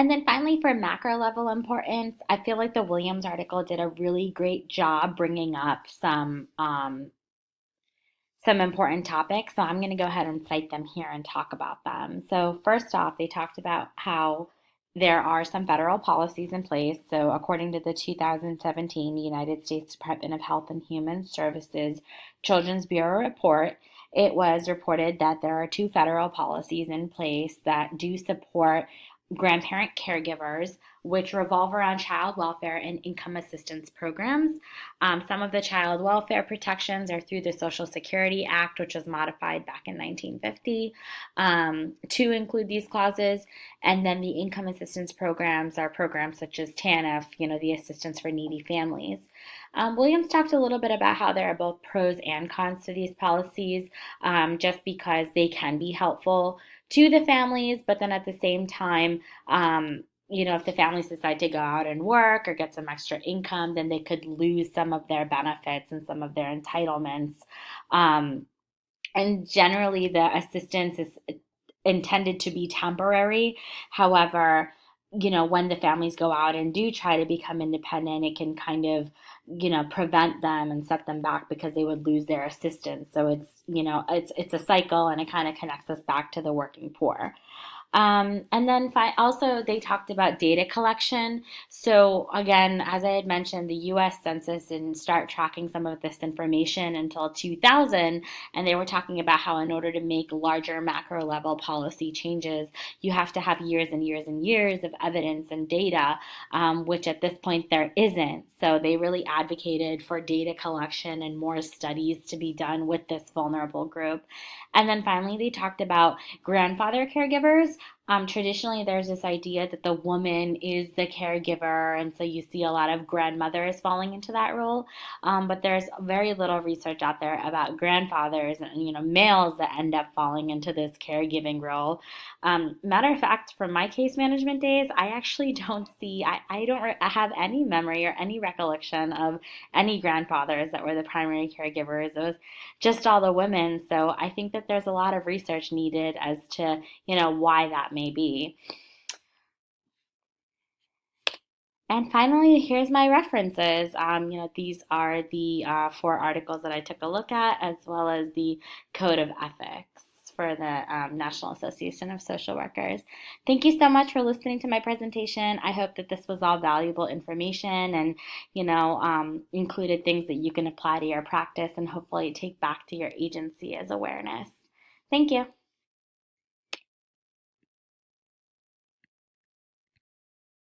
And then finally, for macro level importance, I feel like the Williams article did a really great job bringing up some important topics. So I'm going to go ahead and cite them here and talk about them. So first off, they talked about how there are some federal policies in place. So according to the 2017 United States Department of Health and Human Services Children's Bureau report, it was reported that there are two federal policies in place that do support grandparent caregivers, which revolve around child welfare and income assistance programs. Some of the child welfare protections are through the Social Security Act, which was modified back in 1950 to include these clauses. And then the income assistance programs are programs such as TANF, the Assistance for Needy Families. Williams talked a little bit about how there are both pros and cons to these policies, just because they can be helpful to the families, but then at the same time, if the families decide to go out and work or get some extra income, then they could lose some of their benefits and some of their entitlements. Um, and generally, the assistance is intended to be temporary. However, when the families go out and do try to become independent, it can kind of, prevent them and set them back because they would lose their assistance. So it's a cycle, and it kind of connects us back to the working poor. And then also they talked about data collection. So again, as I had mentioned, the U.S. Census didn't start tracking some of this information until 2000, and they were talking about how in order to make larger macro level policy changes, you have to have years and years and years of evidence and data, which at this point there isn't. So they really advocated for data collection and more studies to be done with this vulnerable group. And then finally, they talked about grandfather caregivers. Traditionally, there's this idea that the woman is the caregiver, and so you see a lot of grandmothers falling into that role. But there's very little research out there about grandfathers and males that end up falling into this caregiving role. Matter of fact, from my case management days, I actually don't see, I don't have any memory or any recollection of any grandfathers that were the primary caregivers. It was just all the women. So I think that there's a lot of research needed as to why that may be. And finally, here's my references. These are the four articles that I took a look at, as well as the Code of Ethics for the National Association of Social Workers. Thank you so much for listening to my presentation. I hope that this was all valuable information and, included things that you can apply to your practice and hopefully take back to your agency as awareness. Thank you.